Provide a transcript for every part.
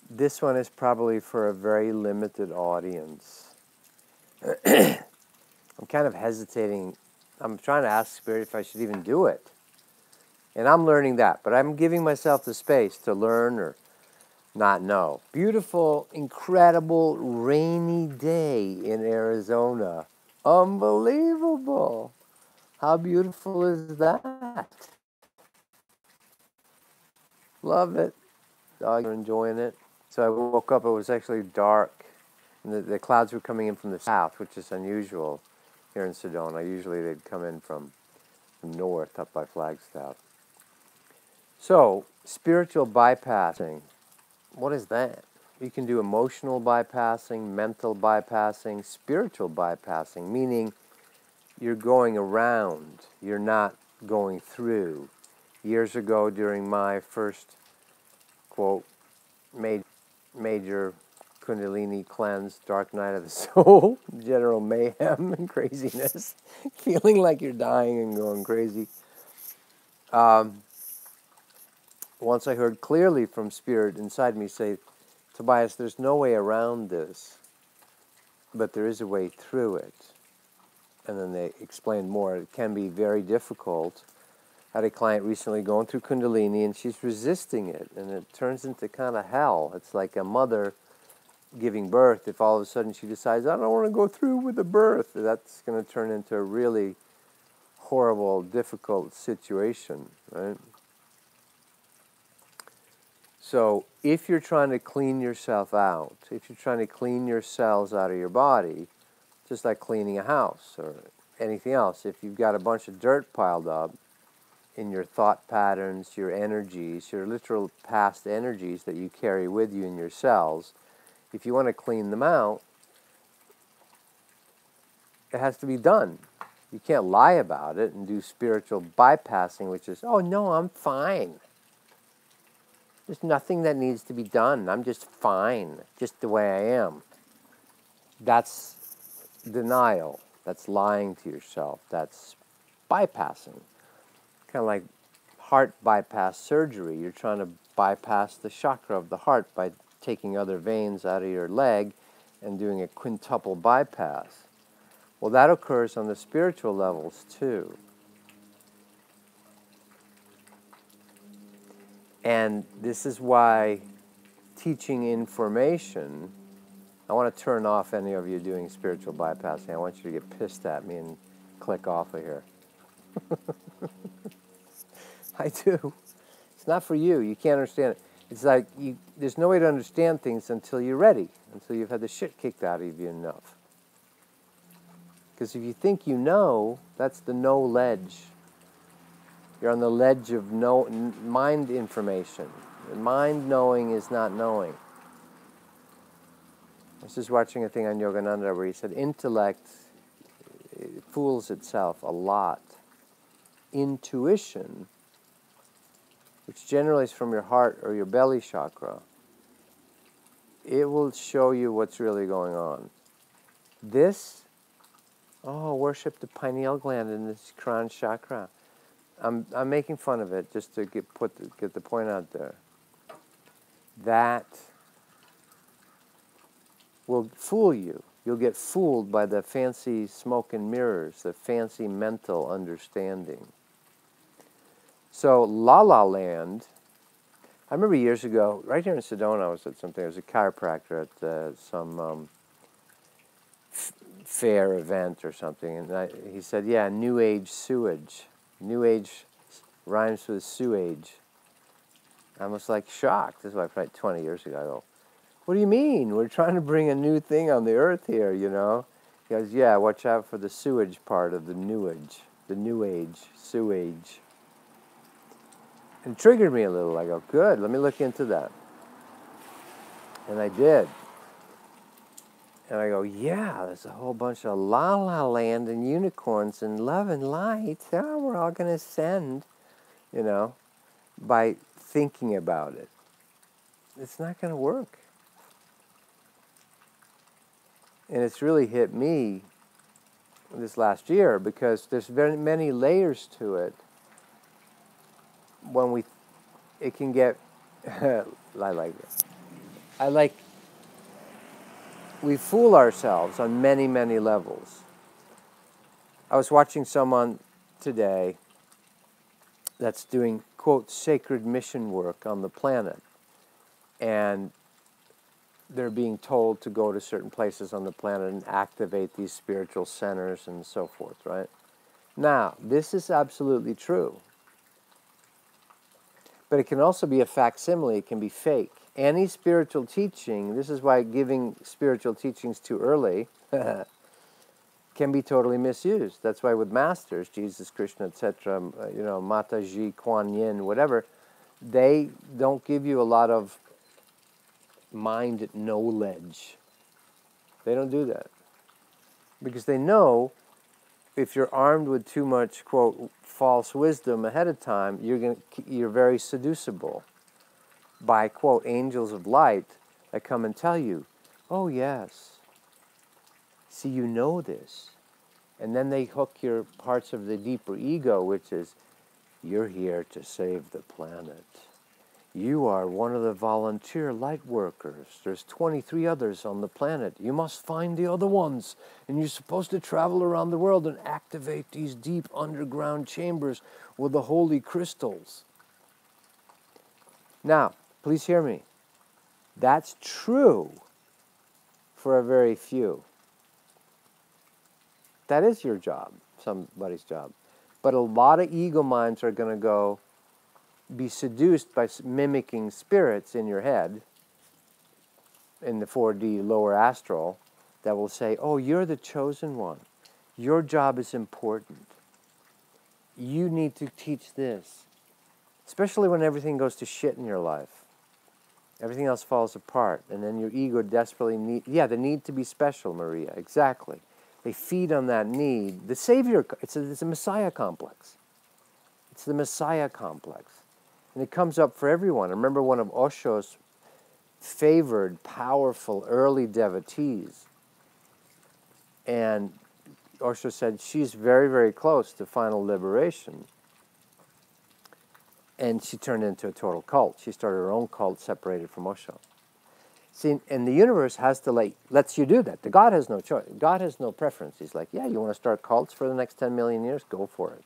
this one is probably for a very limited audience. I'm kind of hesitating. I'm trying to ask Spirit if I should even do it. And I'm learning that, but I'm giving myself the space to learn or not know. Beautiful, incredible, rainy day in Arizona. Unbelievable. How beautiful is that? Love it. Dogs are enjoying it. So I woke up, it was actually dark. And the clouds were coming in from the south, which is unusual here in Sedona. Usually they'd come in from north, up by Flagstaff. So, spiritual bypassing. What is that? You can do emotional bypassing, mental bypassing, spiritual bypassing, meaning you're going around, you're not going through. Years ago, during my first, quote, major Kundalini cleanse, dark night of the soul, general mayhem and craziness, feeling like you're dying and going crazy. Once I heard clearly from Spirit inside me say, Tobias, there's no way around this, but there is a way through it. And then they explained more. It can be very difficult. I had a client recently going through Kundalini, and she's resisting it, and it turns into kind of hell. It's like a mother giving birth. If all of a sudden she decides, I don't want to go through with the birth, that's going to turn into a really horrible, difficult situation, right? So if you're trying to clean yourself out, if you're trying to clean your cells out of your body, just like cleaning a house or anything else, if you've got a bunch of dirt piled up in your thought patterns, your energies, your literal past energies that you carry with you in your cells, if you want to clean them out, it has to be done. You can't lie about it and do spiritual bypassing, which is, oh no, I'm fine. There's nothing that needs to be done. I'm just fine, just the way I am. That's denial. That's lying to yourself. That's bypassing. Kind of like heart bypass surgery. You're trying to bypass the chakra of the heart by taking other veins out of your leg and doing a quintuple bypass. Well, that occurs on the spiritual levels too. And this is why teaching information, I want to turn off any of you doing spiritual bypassing. I want you to get pissed at me and click off of here. I do. It's not for you. You can't understand it. It's like there's no way to understand things until you're ready, until you've had the shit kicked out of you enough. Because if you think you know, that's the no ledge. You're on the ledge of no mind information. Mind knowing is not knowing. I was just watching a thing on Yogananda where he said intellect fools itself a lot. Intuition, which generally is from your heart or your belly chakra, it will show you what's really going on. This, worship the pineal gland in this crown chakra. I'm making fun of it just to get the point out there. That will fool you. You'll get fooled by the fancy smoke and mirrors, the fancy mental understanding. So La La Land, I remember years ago, right here in Sedona, I was at something, I was a chiropractor at some fair event or something, and he said, yeah, New Age sewage. New Age rhymes with sewage. I was like shocked. This was like 20 years ago. I go, what do you mean? We're trying to bring a new thing on the earth here, you know? He goes, yeah, watch out for the sewage part of the New Age, sewage. And it triggered me a little. I go, good, let me look into that. And I did. And I go, yeah, there's a whole bunch of La La Land and unicorns and love and light. Oh, we're all going to ascend, you know, by thinking about it. It's not going to work. And it's really hit me this last year because there's very many layers to it. When it can get, I like this. we fool ourselves on many, many levels. I was watching someone today that's doing, quote, sacred mission work on the planet. And they're being told to go to certain places on the planet and activate these spiritual centers and so forth, right? Now, this is absolutely true. But it can also be a facsimile, it can be fake. Any spiritual teaching, this is why giving spiritual teachings too early can be totally misused. That's why with masters, Jesus, Krishna, etc., Mataji, Kuan Yin, whatever, they don't give you a lot of mind knowledge. They don't do that. Because they know if you're armed with too much, quote, false wisdom ahead of time, you're very seducible by, quote, angels of light that come and tell you, oh yes, see, you know this. And then they hook your parts of the deeper ego, which is, you're here to save the planet. You are one of the volunteer light workers. There's 23 others on the planet. You must find the other ones. And you're supposed to travel around the world and activate these deep underground chambers with the holy crystals. Now, please hear me. That's true for a very few. That is your job, somebody's job. But a lot of ego minds are going to be seduced by mimicking spirits in your head, in the 4D lower astral, that will say, oh, you're the chosen one. Your job is important. You need to teach this. Especially when everything goes to shit in your life. Everything else falls apart. And then your ego desperately needs... Yeah, the need to be special, Maria. Exactly. They feed on that need. The Savior... It's a Messiah complex. It's the Messiah complex. And it comes up for everyone. I remember one of Osho's favored, powerful, early devotees. And Osho said she's very, very close to final liberation. And she turned into a total cult. She started her own cult separated from Osho. See, and the universe has to lets you do that. The God has no choice. God has no preference. He's like, yeah, you want to start cults for the next 10 million years? Go for it.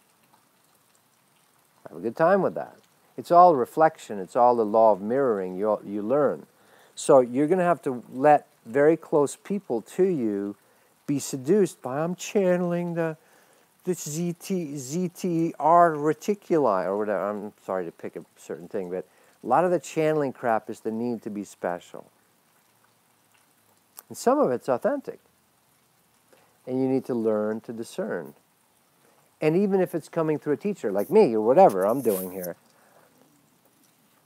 Have a good time with that. It's all reflection. It's all the law of mirroring. You learn. So you're going to have to let very close people to you be seduced by, I'm channeling this ZTR reticuli, or whatever. I'm sorry to pick a certain thing, but a lot of the channeling crap is the need to be special. And some of it's authentic. And you need to learn to discern. And even if it's coming through a teacher, like me, or whatever I'm doing here,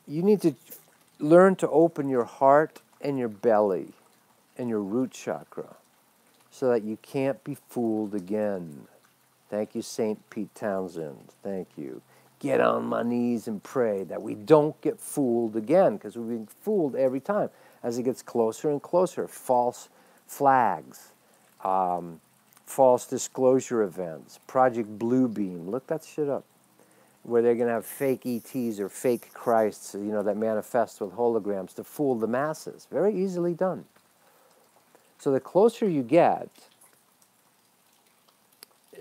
you need to learn to open your heart and your belly and your root chakra so that you can't be fooled again. Thank you, St. Pete Townsend. Thank you. Get on my knees and pray that we don't get fooled again, because we've been fooled every time. As it gets closer and closer, false flags, false disclosure events, Project Bluebeam. Look that shit up. Where they're going to have fake ETs or fake Christs, that manifest with holograms to fool the masses. Very easily done. So the closer you get,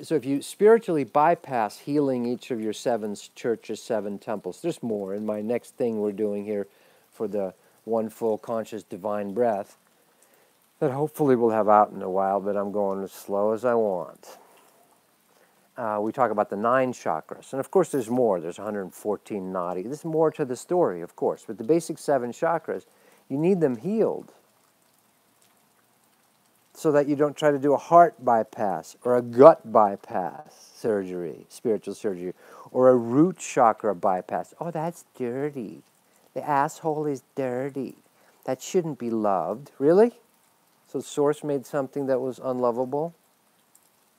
so if you spiritually bypass healing each of your 7 churches, 7 temples, there's more in my next thing we're doing here for the one full conscious divine breath that hopefully we'll have out in a while, but I'm going as slow as I want. We talk about the 9 chakras. And of course there's more. There's 114 nadi. There's more to the story, of course. But the basic 7 chakras, you need them healed so that you don't try to do a heart bypass or a gut bypass surgery, spiritual surgery, or a root chakra bypass. Oh, that's dirty. The asshole is dirty. That shouldn't be loved. Really? So Source made something that was unlovable?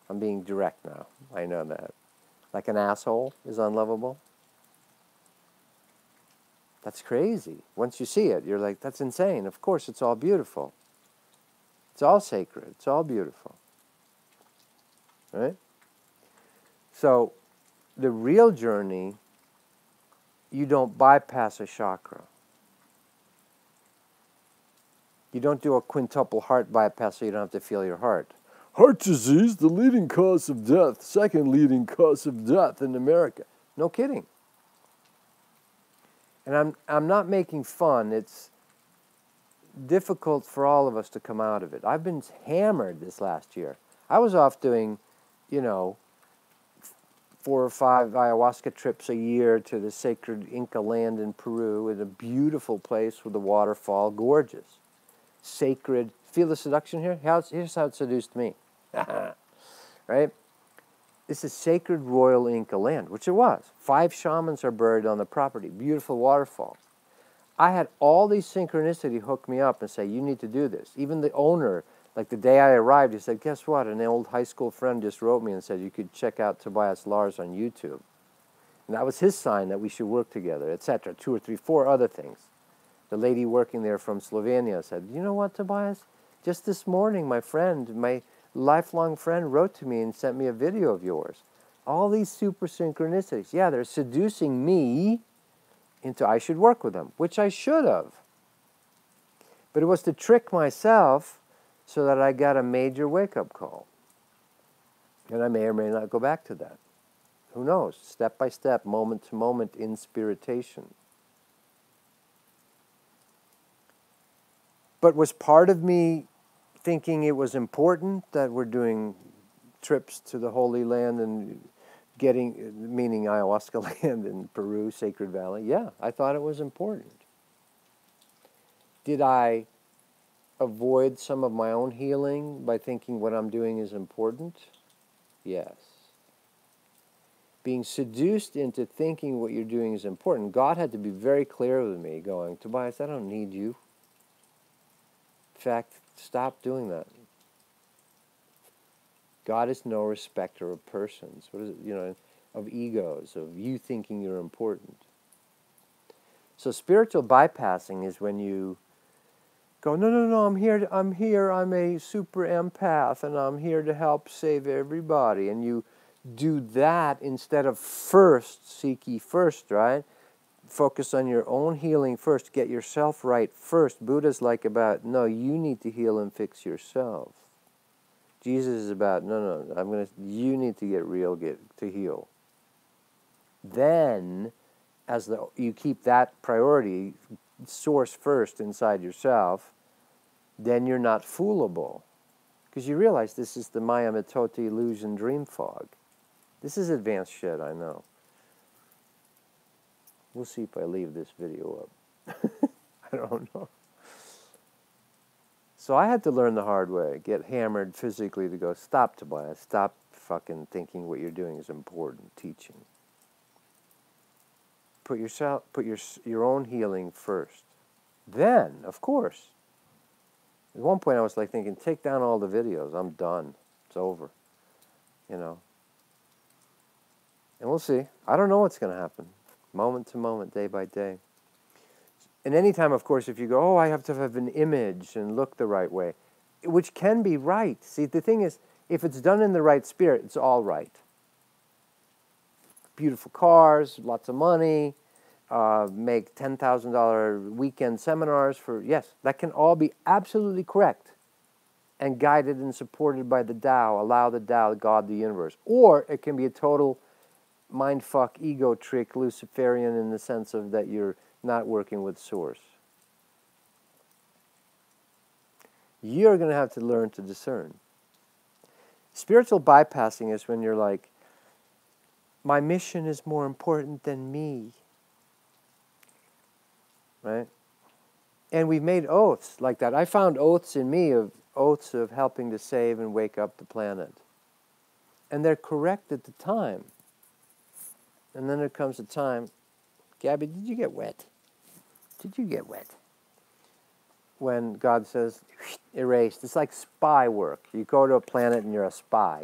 I'm being direct now. I know that. Like an asshole is unlovable? That's crazy. Once you see it, you're like, that's insane. Of course, it's all beautiful. It's all sacred. It's all beautiful. Right? So, the real journey, you don't bypass a chakra. You don't do a quintuple heart bypass so you don't have to feel your heart. Heart disease, the leading cause of death, second leading cause of death in America. No kidding. And I'm not making fun. It's difficult for all of us to come out of it. I've been hammered this last year. I was off doing, 4 or 5 ayahuasca trips a year to the sacred Inca land in Peru, in a beautiful place with a waterfall, gorgeous, sacred. Feel the seduction here? Here's how it seduced me. Right? This is sacred royal Inca land, which it was. 5 shamans are buried on the property. Beautiful waterfall. I had all these synchronicity hook me up and say, you need to do this. Even the owner, like the day I arrived, he said, guess what? An old high school friend just wrote me and said, you could check out Tobias Lars on YouTube. And that was his sign that we should work together, etc. 2 or 3, 4 other things. The lady working there from Slovenia said, you know what, Tobias? Just this morning, my friend, my lifelong friend, wrote to me and sent me a video of yours. All these super synchronicities. Yeah, they're seducing me into I should work with them, which I should have. But it was to trick myself so that I got a major wake-up call. And I may or may not go back to that. Who knows? Step by step, moment to moment, inspiritation. But was part of me thinking it was important that we're doing trips to the Holy Land and meaning ayahuasca land in Peru, Sacred Valley? Yeah, I thought it was important. Did I avoid some of my own healing by thinking what I'm doing is important? Yes. Being seduced into thinking what you're doing is important. God had to be very clear with me, going, Tobias, I don't need you. In fact, stop doing that. God is no respecter of persons. What is it? Of egos, of you thinking you're important. So spiritual bypassing is when you go, no, I'm here, I'm a super empath, and I'm here to help save everybody. And you do that instead of first, seek ye first, right? Focus on your own healing first, get yourself right first. Buddha's like about, no, you need to heal and fix yourself. Jesus is about, no, you need to get real, get to heal. Then, as you keep that priority, source first inside yourself, then you're not foolable. Because you realize this is the Maya Methota illusion dream fog. This is advanced shit, I know. We'll see if I leave this video up. I don't know. So I had to learn the hard way, get hammered physically to go, stop, Tobias, stop fucking thinking what you're doing is important, teaching. Put your own healing first. Then, of course, at one point I was like thinking, take down all the videos, I'm done, it's over, And we'll see. I don't know what's going to happen. Moment to moment, day by day. And anytime, of course, if you go, I have to have an image and look the right way, which can be right. See, the thing is, if it's done in the right spirit, it's all right. Beautiful cars, lots of money, make $10,000 weekend seminars yes, that can all be absolutely correct and guided and supported by the Tao, allow the Tao, God, the universe. Or it can be a total mindfuck, ego trick, Luciferian in the sense of that you're not working with Source. You're going to have to learn to discern. Spiritual bypassing is when you're like, my mission is more important than me. Right? And we've made oaths like that. I found oaths in me oaths of helping to save and wake up the planet. And they're correct at the time. And then there comes a time, Gabby, did you get wet? Did you get wet? When God says, erased. It's like spy work. You go to a planet and you're a spy,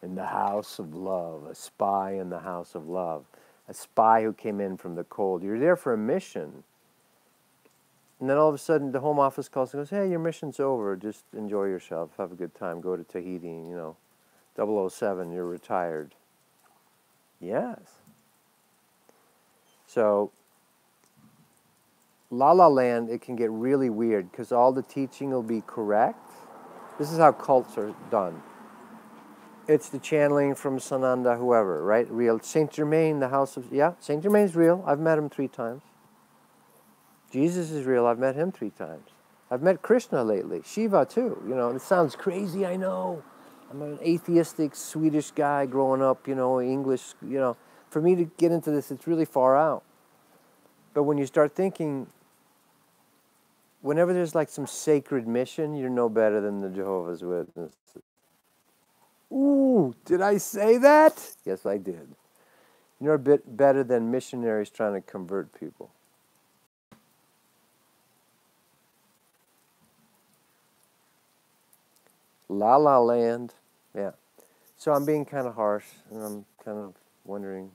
in the house of love, a spy in the house of love, a spy who came in from the cold. You're there for a mission. And then all of a sudden the home office calls and goes, hey, your mission's over. Just enjoy yourself. Have a good time. Go to Tahiti, 007, you're retired. Yes. So La La Land, it can get really weird because all the teaching will be correct. This is how cults are done. It's the channeling from Sananda, whoever, right? Real Saint Germain, the house of, yeah, Saint Germain's real. I've met him 3 times. Jesus is real. I've met him 3 times. I've met Krishna lately. Shiva too. You know, it sounds crazy, I know. I'm an atheistic Swedish guy growing up, you know, English, you know. For me to get into this, it's really far out. But when you start thinking, whenever there's like some sacred mission, you're no better than the Jehovah's Witnesses. Ooh, did I say that? Yes, I did. You're a bit better than missionaries trying to convert people. La La Land. Yeah. So I'm being kind of harsh, and I'm kind of wondering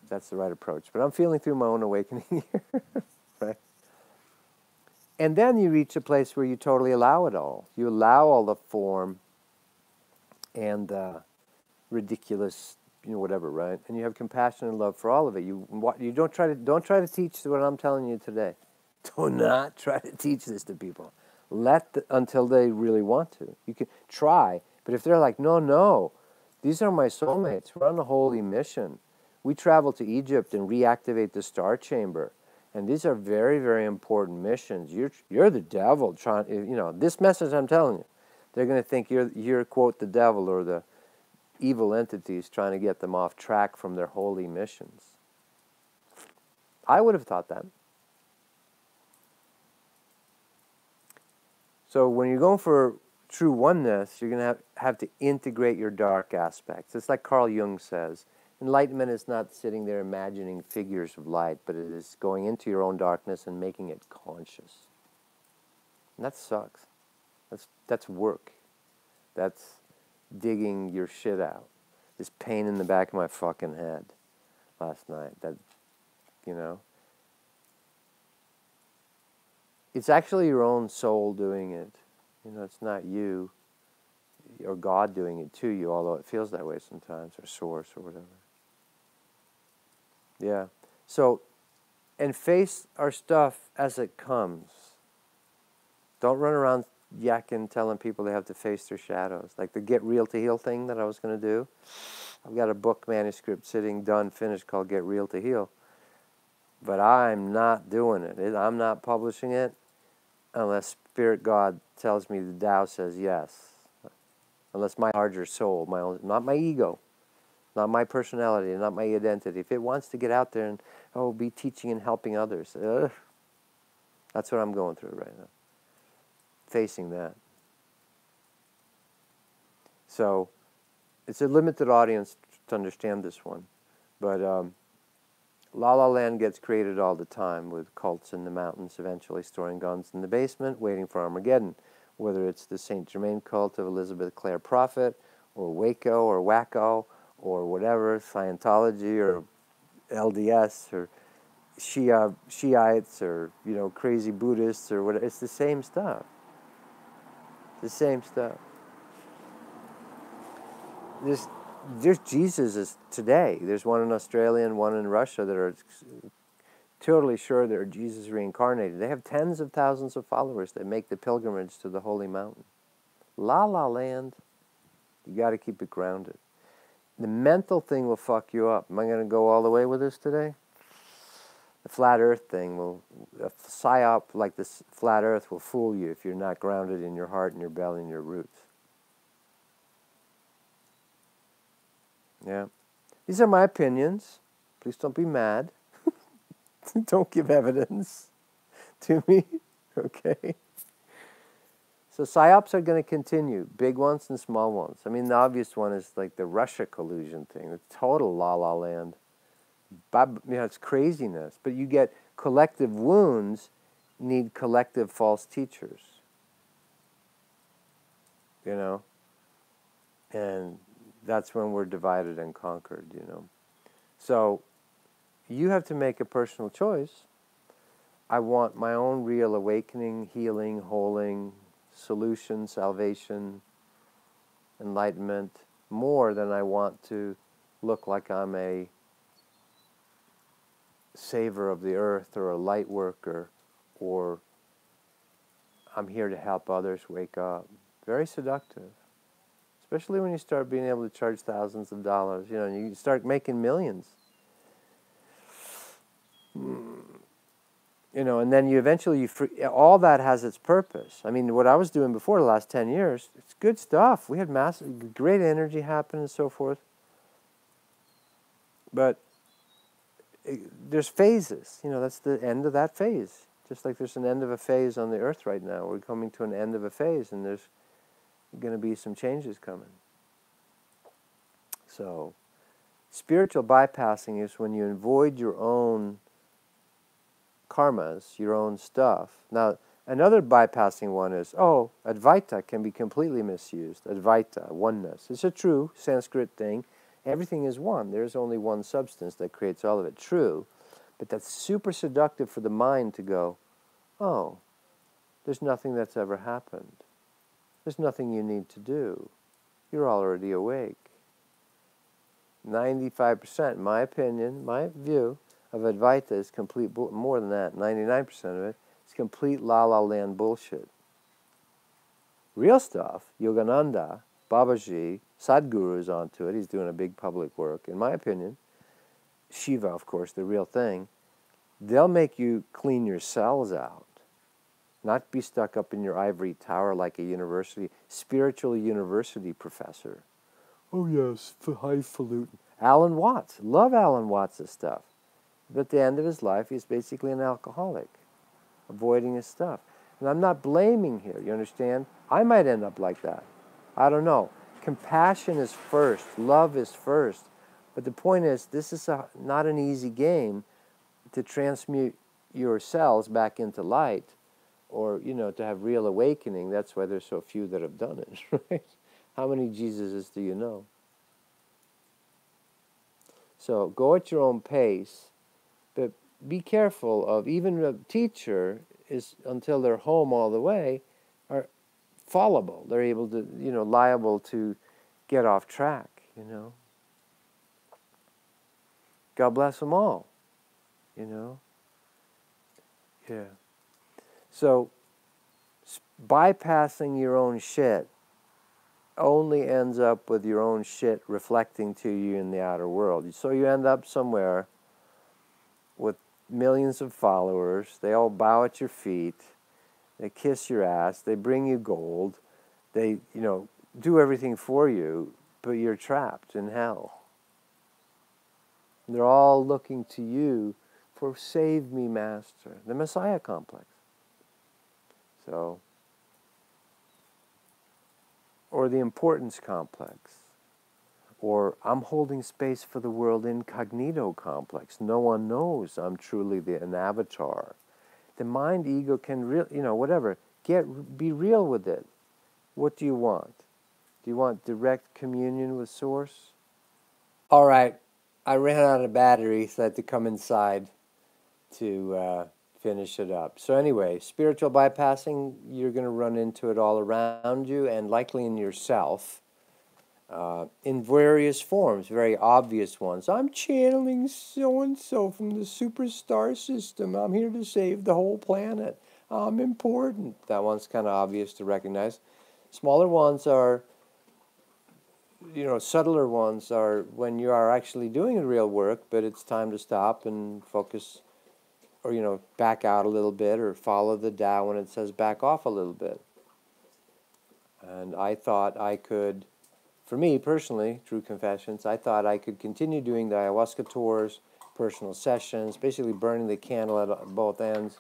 if that's the right approach. But I'm feeling through my own awakening here. Right? And then you reach a place where you totally allow it all. You allow all the form and ridiculous, you know, whatever, right? And you have compassion and love for all of it. You don't try to teach what I'm telling you today. Do not try to teach this to people. Until they really want to. You can try, but if they're like, no, these are my soulmates. We're on a holy mission. We travel to Egypt and reactivate the star chamber. And these are very, very important missions. You're the devil trying, you know, this message I'm telling you. They're going to think you're, quote, the devil or the evil entities trying to get them off track from their holy missions. I would have thought that. So when you're going for true oneness, you're going to have to integrate your dark aspects. It's like Carl Jung says, enlightenment is not sitting there imagining figures of light, but it is going into your own darkness and making it conscious. And that sucks. That's work. That's digging your shit out. This pain in the back of my fucking head last night. That, you know. It's actually your own soul doing it. You know, it's not you or God doing it to you, although it feels that way sometimes, or source or whatever. Yeah. So, and face our stuff as it comes. Don't run around yakking, telling people they have to face their shadows. Like the Get Real to Heal thing that I was going to do. I've got a book manuscript sitting, done, finished, called Get Real to Heal. But I'm not doing it. I'm not publishing it unless Spirit God tells me the Tao says yes. Unless my larger soul, my own, not my ego, not my personality, not my identity. If it wants to get out there and, be teaching and helping others, that's what I'm going through right now. Facing that. So, it's a limited audience to understand this one. But La La Land gets created all the time with cults in the mountains, eventually storing guns in the basement, waiting for Armageddon. Whether it's the Saint Germain cult of Elizabeth Clare Prophet, or Waco, or Wacko, or whatever, Scientology, or LDS, or Shiites, or, crazy Buddhists, or whatever. It's the same stuff. The same stuff. There's Jesuses today. There's one in Australia and one in Russia that are totally sure they're Jesus reincarnated. They have tens of thousands of followers that make the pilgrimage to the holy mountain. La La Land, you got to keep it grounded. The mental thing will fuck you up. Am I going to go all the way with this today? The flat earth thing a psyop like this flat earth will fool you if you're not grounded in your heart and your belly and your roots. Yeah. These are my opinions. Please don't be mad. Don't give evidence to me. Okay? So psyops are going to continue. Big ones and small ones. I mean, the obvious one is like the Russia collusion thing. The total La La Land. It's craziness. But you get collective wounds need collective false teachers. And that's when we're divided and conquered, So you have to make a personal choice. I want my own real awakening, healing, holing, solution, salvation, enlightenment, more than I want to look like I'm a saver of the earth or a light worker or I'm here to help others wake up. Very seductive. Especially when you start being able to charge thousands of dollars, and you start making millions. And then you eventually, all that has its purpose. I mean, what I was doing before the last 10 years, it's good stuff. We had massive, great energy happen and so forth. But there's phases. That's the end of that phase. Just like there's an end of a phase on the earth right now. We're coming to an end of a phase, and there's going to be some changes coming. So, spiritual bypassing is when you avoid your own karmas, your own stuff. Now, another bypassing one is, Advaita can be completely misused. Advaita, oneness. It's a true Sanskrit thing. Everything is one. There's only one substance that creates all of it. True. But that's super seductive for the mind to go, there's nothing that's ever happened. There's nothing you need to do. You're already awake. 95%, in my opinion, my view, of Advaita is complete, more than that, 99% of it, is complete la-la land bullshit. Real stuff, Yogananda, Babaji, Sadhguru is onto it. He's doing a big public work. In my opinion, Shiva, of course, the real thing, they'll make you clean your cells out. Not be stuck up in your ivory tower like a spiritual university professor. Oh yes, highfalutin. Alan Watts. Love Alan Watts' stuff. But at the end of his life, he's basically an alcoholic, avoiding his stuff. And I'm not blaming here, you understand? I might end up like that. I don't know. Compassion is first. Love is first. But the point is, this is not an easy game to transmute your cells back into light or, to have real awakening. That's why there's so few that have done it, right? How many Jesuses do you know? So go at your own pace, but be careful of, even a teacher is, until they're home all the way, are fallible. They're able to, liable to get off track, God bless them all, Yeah. So, bypassing your own shit only ends up with your own shit reflecting to you in the outer world. So you end up somewhere with millions of followers. They all bow at your feet. They kiss your ass. They bring you gold. They, do everything for you, but you're trapped in hell. And they're all looking to you for save me, Master. The Messiah complex. So, or the importance complex, or I'm holding space for the world incognito complex. No one knows I'm truly an avatar. The mind ego can, whatever. Be real with it. What do you want? Do you want direct communion with Source? All right, I ran out of battery, so I had to come inside to finish it up. So anyway, spiritual bypassing, you're going to run into it all around you and likely in yourself in various forms, very obvious ones. I'm channeling so-and-so from the superstar system. I'm here to save the whole planet. I'm important. That one's kind of obvious to recognize. Smaller ones are, subtler ones are when you are actually doing the real work, but it's time to stop and focus, or, back out a little bit, or follow the Tao when it says back off a little bit. And I thought I could, for me personally, True Confessions, I thought I could continue doing the ayahuasca tours, personal sessions, basically burning the candle at both ends,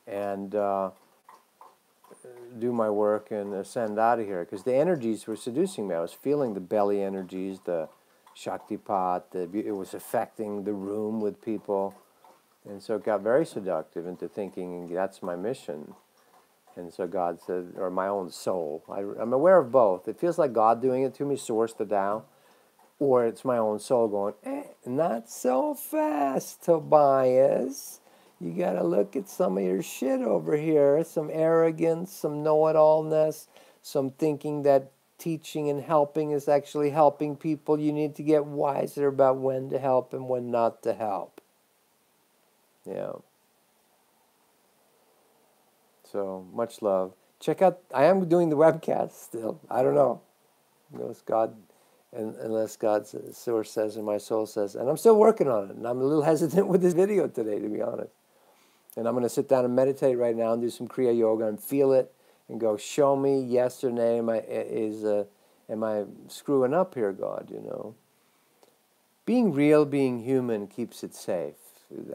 and do my work and ascend out of here. Because the energies were seducing me. I was feeling the belly energies, the Shaktipat, it was affecting the room with people. And so it got very seductive into thinking, that's my mission. And so God said, or my own soul. I'm aware of both. It feels like God doing it to me, Source, the Tao. Or it's my own soul going, not so fast, Tobias. You got to look at some of your shit over here. Some arrogance, some know-it-allness, some thinking that teaching and helping is actually helping people. You need to get wiser about when to help and when not to help. Yeah. So, much love. Check out, I am doing the webcast still. I don't know. Unless God's source says and my soul says. And I'm still working on it. And I'm a little hesitant with this video today, to be honest. And I'm going to sit down and meditate right now and do some Kriya Yoga and feel it and go, show me yes or nay. Am I screwing up here, God, you know? Being real, being human keeps it safe.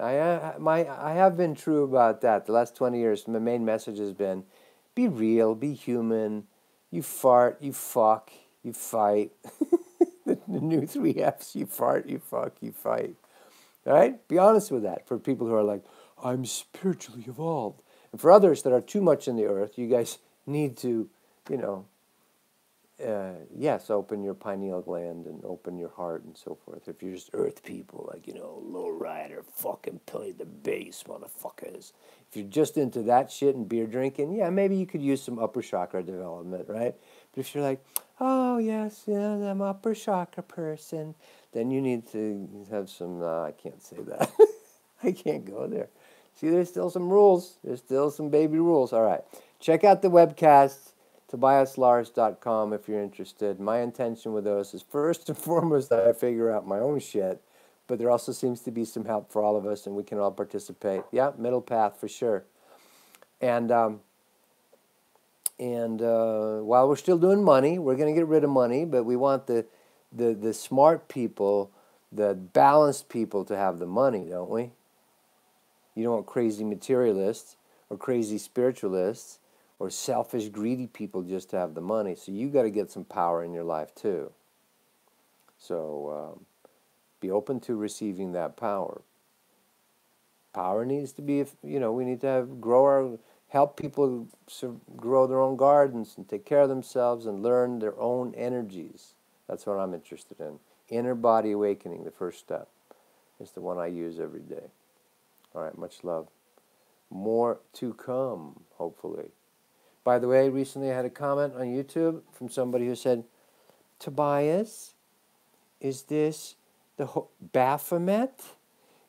I have been true about that. The last 20 years, my main message has been, be real, be human. You fart, you fuck, you fight. The new 3 Fs, you fart, you fuck, you fight. All right? Be honest with that for people who are like, I'm spiritually evolved. And for others that are too much in the earth, you guys need to, you know, yes, open your pineal gland and open your heart and so forth. If you're just earth people, like, you know, low rider, fucking play the bass, motherfuckers. If you're just into that shit and beer drinking, yeah, maybe you could use some upper chakra development, right? But if you're like, oh, yes, yeah, I'm upper chakra person, then you need to have some, I can't say that. I can't go there. See, there's still some rules. There's still some baby rules. All right. Check out the webcast, tobiaslars.com, if you're interested. My intention with those is first and foremost that I figure out my own shit, but there also seems to be some help for all of us, and we can all participate. Yeah, middle path for sure. And while we're still doing money, we're going to get rid of money, but we want the smart people, the balanced people to have the money, don't we? You don't want crazy materialists or crazy spiritualists or selfish, greedy people just to have the money. So you got to get some power in your life too. So be open to receiving that power. Power needs to be, you know, we need to help people grow their own gardens and take care of themselves and learn their own energies. That's what I'm interested in. Inner body awakening, the first step, is the one I use every day. All right, much love. More to come, hopefully. By the way, recently I had a comment on YouTube from somebody who said, Tobias, is this the Baphomet?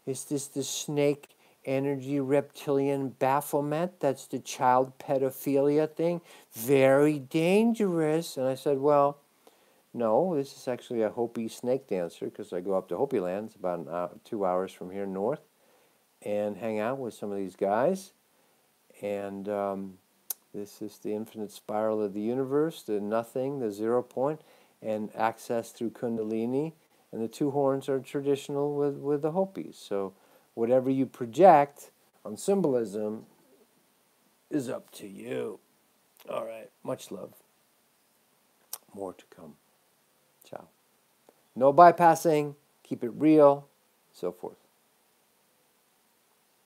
Is this the snake energy reptilian Baphomet? That's the child pedophilia thing? Very dangerous. And I said, well, no, this is actually a Hopi snake dancer because I go up to Hopi land. It's about 2 hours from here north, and hang out with some of these guys. And this is the infinite spiral of the universe, the nothing, the 0 point, and access through Kundalini. And the 2 horns are traditional with the Hopis. So whatever you project on symbolism is up to you. All right, much love. More to come. Ciao. No bypassing, keep it real, so forth.